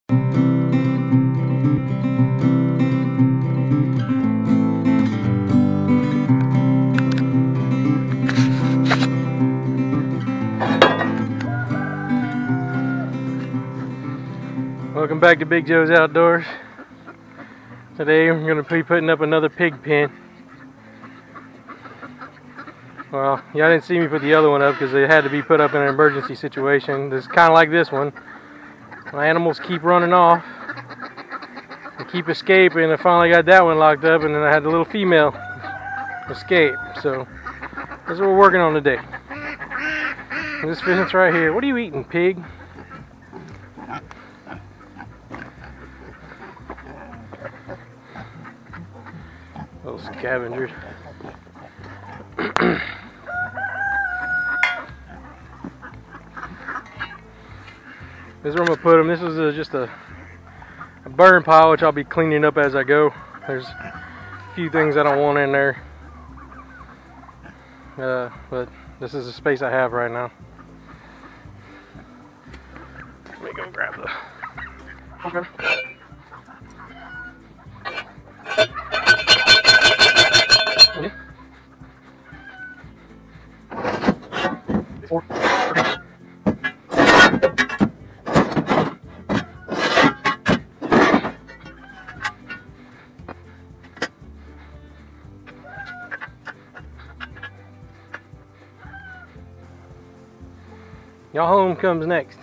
Welcome back to Big Joe's Outdoors. Today we're going to be putting up another pig pen. Well, y'all didn't see me put the other one up because it had to be put up in an emergency situation. It's kind of like this one. My animals keep running off. They keep escaping. I finally got that one locked up, and then I had the little female escape. So that's what we're working on today. And this fence right here. What are you eating, pig? Little scavengers. This is where I'm going to put them. This is just a burn pile, which I'll be cleaning up as I go. There's a few things I don't want in there. But this is the space I have right now. Let me go grab the... Okay. Y'all home comes next.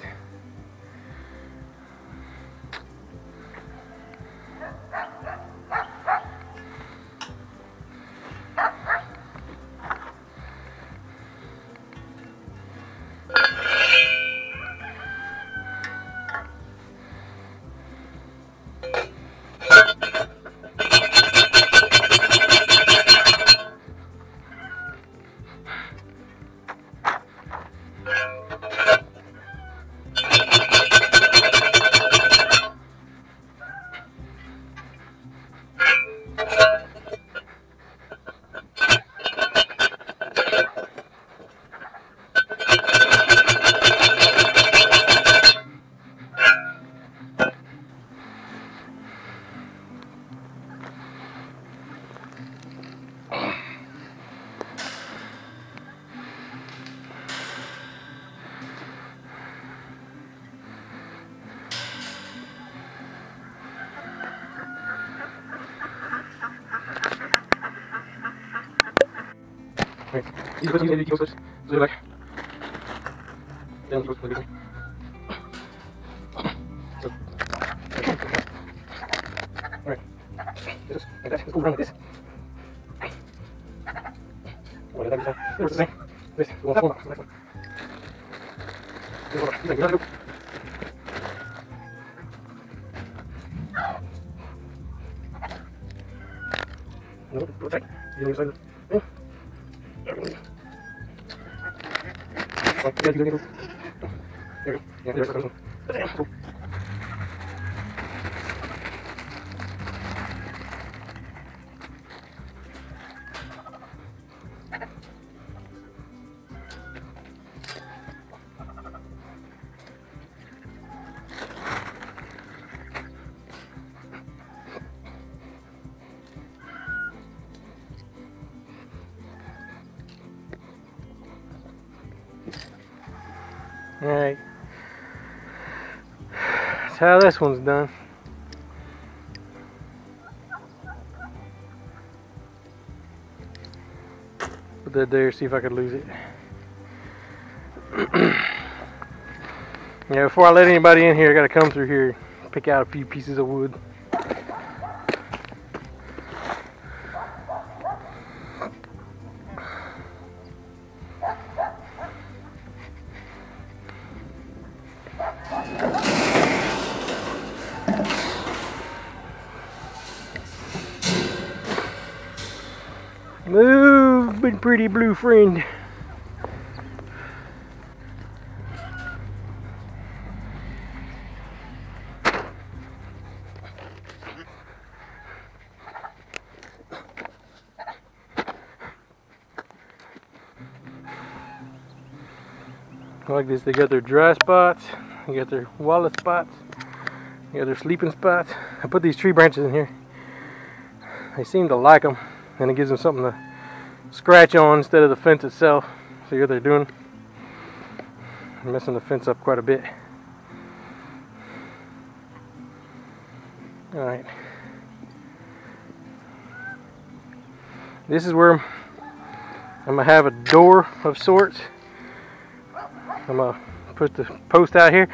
Right. These are the key clips. So like, then close to the beginning. So, alright. This is like that. Let's go around like this. Oh, that is fine. There's the same. This. We'll have one box. Next one. This one. This thing. No, go check. You need to sign it. There we go. Yeah, there's the damn. Alright, that's how this one's done. Put that there, see if I could lose it. Yeah, before I let anybody in here, I gotta come through here, pick out a few pieces of wood. Move, big pretty blue friend. Like this, they got their dry spots, they got their wallet spots, The other sleeping spots. I put these tree branches in here. They seem to like them, and it gives them something to scratch on instead of the fence itself. See what they're doing? They're messing the fence up quite a bit. Alright. This is where I'm going to have a door of sorts. I'm going to put the post out here.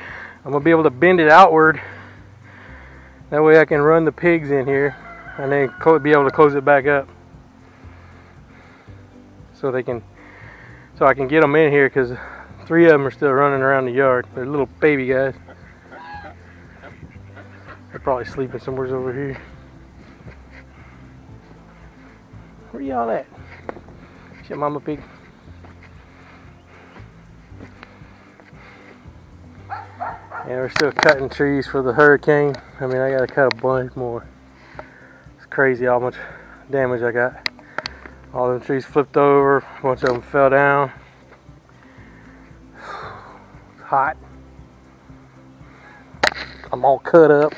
I'm going to be able to bend it outward. That way I can run the pigs in here and then be able to close it back up. So I can get them in here, because 3 of them are still running around the yard. They're little baby guys. They're probably sleeping somewhere over here. Where y'all at? Shit, mama pig. Yeah, we're still cutting trees for the hurricane. I mean, I gotta cut a bunch more. It's crazy how much damage I got. All them trees flipped over, a bunch of them fell down. It's hot. I'm all cut up.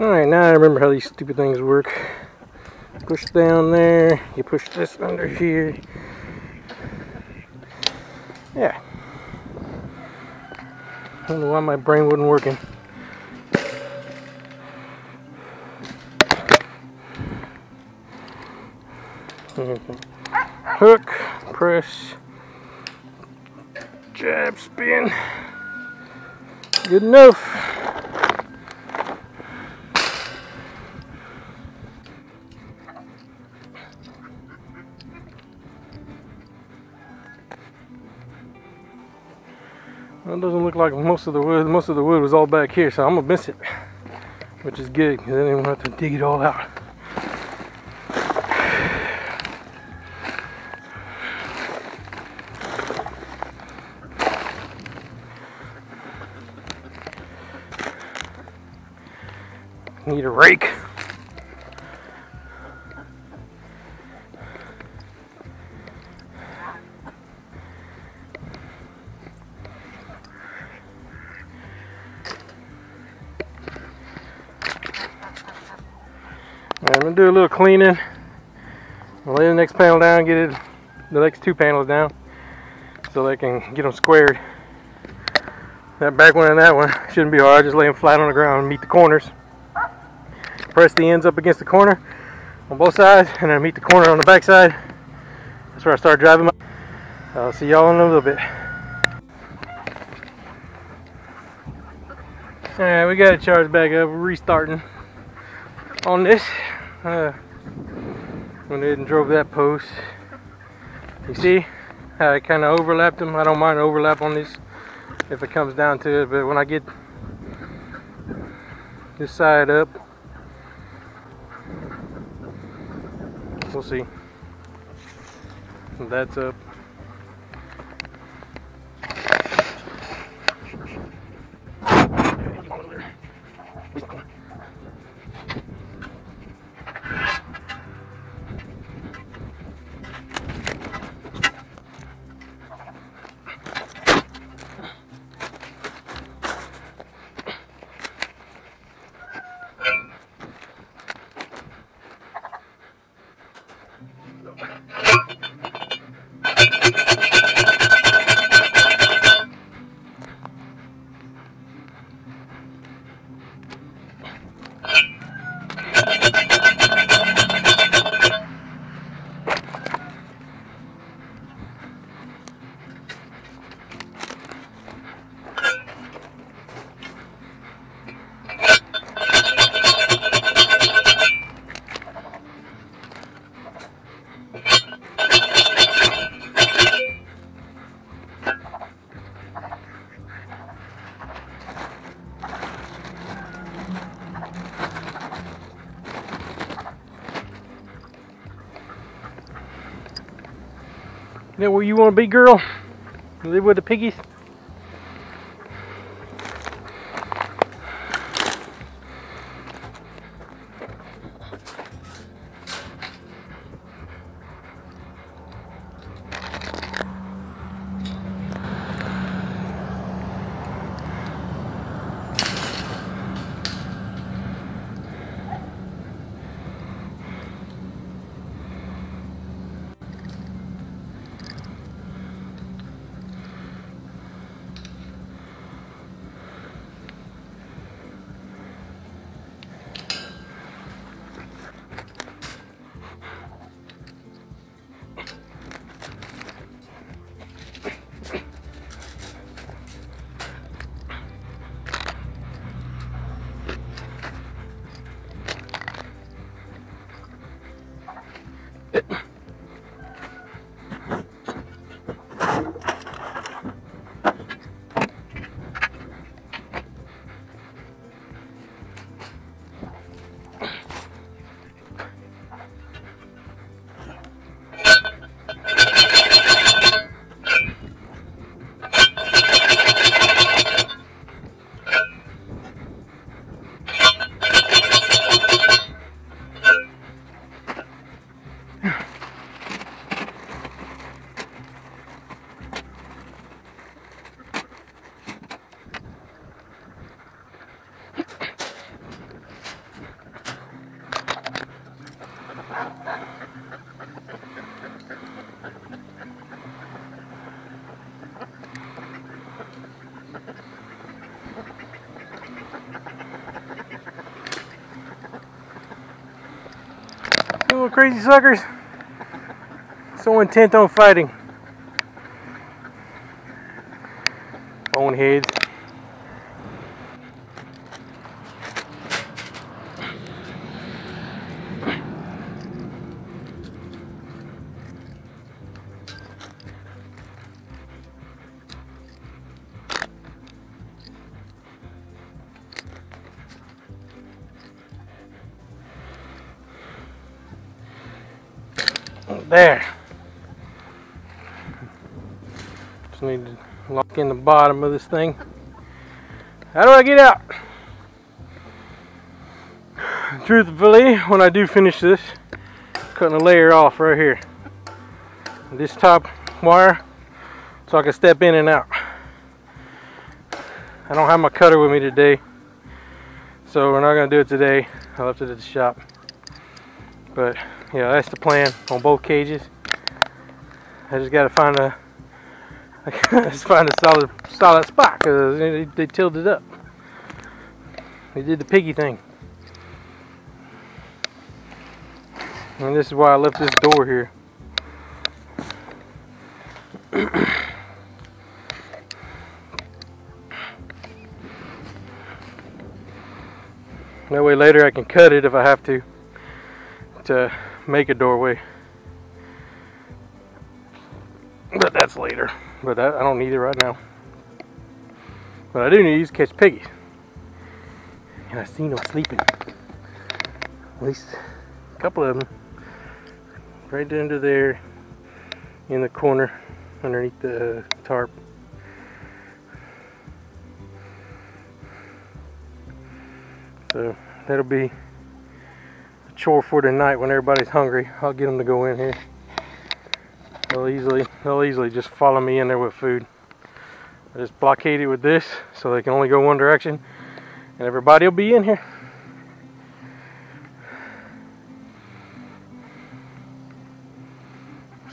Alright, now I remember how these stupid things work. Push down there, you push this under here. Yeah. I don't know why my brain wasn't working. Hook, press, jab, spin. Good enough. Well, it doesn't look like most of the wood was all back here, so I'm gonna miss it, which is good, because then I don't have to dig it all out. Need a rake. I'm going to do a little cleaning. I'll lay the next panel down, get the next 2 panels down, so they can get them squared. That back one and that one shouldn't be hard. Just lay them flat on the ground and meet the corners. Press the ends up against the corner on both sides, and then meet the corner on the back side. That's where I start driving my. I'll see y'all in a little bit. Alright, we got it charged back up. We're restarting on this. Went ahead and drove that post. You see how I kind of overlapped them? I don't mind overlap on this if it comes down to it, but when I get this side up, we'll see. That's up. You know where you want to be, girl? Live with the piggies? You little crazy suckers. So intent on fighting. Boneheads. There. Just need to lock in the bottom of this thing. How do I get out? Truthfully, when I do finish this, I'm cutting a layer off right here. This top wire, so I can step in and out. I don't have my cutter with me today, so we're not going to do it today. I left it at the shop. But yeah, that's the plan on both cages. I just gotta find a solid spot because they tilted up. They did the piggy thing, and this is why I left this door here. That way later I can cut it if I have to make a doorway. But that's later. But I don't need it right now. What I do need is catch piggies. And I seen them sleeping. At least a couple of them. Right under there in the corner underneath the tarp. So that'll be a chore for tonight when everybody's hungry. I'll get them to go in here. They'll easily just follow me in there with food. I just blockade it with this so they can only go one direction, and everybody will be in here.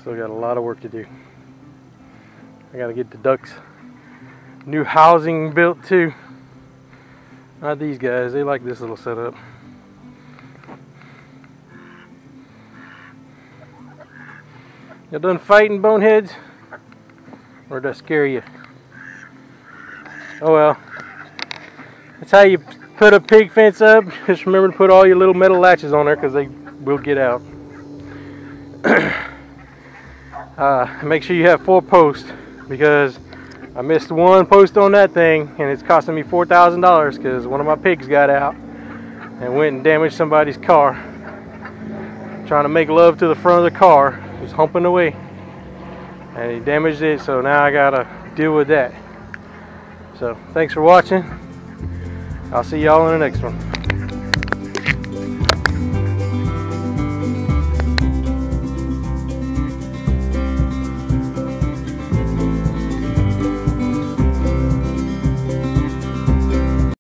Still got a lot of work to do. I gotta get the ducks new housing built too. Not these guys, they like this little setup. You done fighting, boneheads? Or did I scare you? Oh well. That's how you put a pig fence up. Just remember to put all your little metal latches on there because they will get out. Make sure you have 4 posts because I missed one post on that thing and it's costing me $4,000 because one of my pigs got out and went and damaged somebody's car. Trying to make love to the front of the car. Just humping away. and he damaged it, so now I gotta deal with that. So thanks for watching. I'll see y'all in the next one.